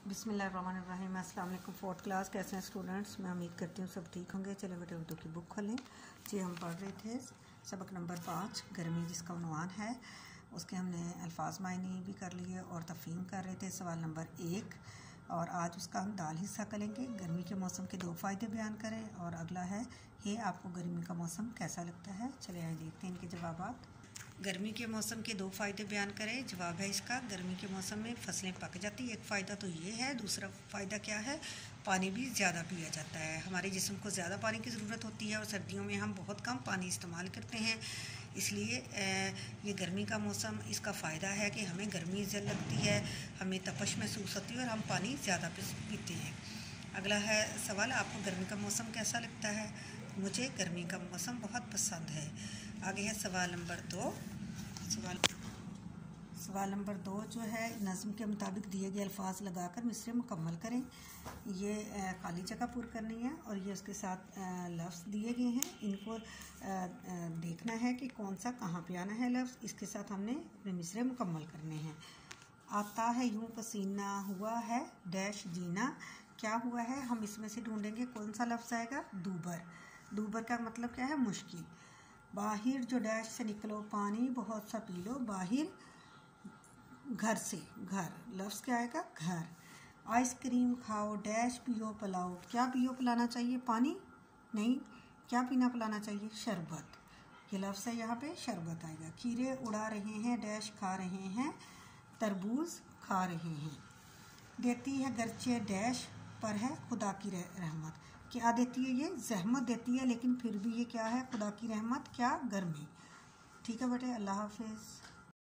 बिस्मिल्लाहिर्रहमानिर्रहीम। अस्सलाम वालेकुम। फोर्थ क्लास कैसे हैं स्टूडेंट्स? मैं उम्मीद करती हूँ सब ठीक होंगे। चलो बेटे उर्दू की बुक खोलें जी। हम पढ़ रहे थे सबक नंबर 5 गर्मी, जिसका उन्वान है। उसके हमने अल्फाज मायने भी कर लिए और तफ़हीम कर रहे थे। सवाल नंबर 1 और आज उसका हम दाल हिस्सा करेंगे। गर्मी के मौसम के 2 फ़ायदे बयान करें। और अगला है ये आपको गर्मी का मौसम कैसा लगता है। चले आए देखते हैं इनके जवाबात। गर्मी के मौसम के 2 फ़ायदे बयान करें। जवाब है इसका, गर्मी के मौसम में फसलें पक जाती। एक फ़ायदा तो ये है। दूसरा फ़ायदा क्या है? पानी भी ज़्यादा पिया जाता है। हमारे जिस्म को ज़्यादा पानी की ज़रूरत होती है और सर्दियों में हम बहुत कम पानी इस्तेमाल करते हैं। इसलिए ये गर्मी का मौसम, इसका फ़ायदा है कि हमें गर्मी ज़्यादा लगती है, हमें तपश महसूस होती है और हम पानी ज़्यादा पीते हैं। अगला है सवाल, आपको गर्मी का मौसम कैसा लगता है? मुझे गर्मी का मौसम बहुत पसंद है। आगे है सवाल नंबर 2। सवाल नंबर 2 जो है, नज़्म के मुताबिक दिए गए अल्फाज लगाकर मिसरे मुकम्मल करें। ये खाली जगह पूरी करनी है और ये उसके साथ लफ्ज़ दिए गए हैं। इनको देखना है कि कौन सा कहाँ पे आना है लफ्ज़। इसके साथ हमने अपने मिसरे मुकम्मल करने हैं। आता है यूं पसीना, हुआ है डैश जीना। क्या हुआ है? हम इसमें से ढूंढेंगे कौन सा लफ्ज़ आएगा। दूबर। दूबर का मतलब क्या है? मुश्किल। बाहिर जो डैश से निकलो, पानी बहुत सा पी लो। बाहिर घर से, घर लफ्ज़ क्या आएगा? घर। आइसक्रीम खाओ डैश पियो पिलाओ। क्या पियो पिलाना चाहिए? पानी नहीं, क्या पीना पिलाना चाहिए? शरबत। ये लफ्ज़ है यहाँ पे, शरबत आएगा। खीरे उड़ा रहे हैं डैश खा रहे हैं। तरबूज खा रहे हैं। देती है गर्चे डैश पर है खुदा की रहमत। क्या देती है? ये जहमत देती है, लेकिन फिर भी ये क्या है? खुदा की रहमत। क्या? गर्मी। ठीक है बेटे, अल्लाह हाफिज़।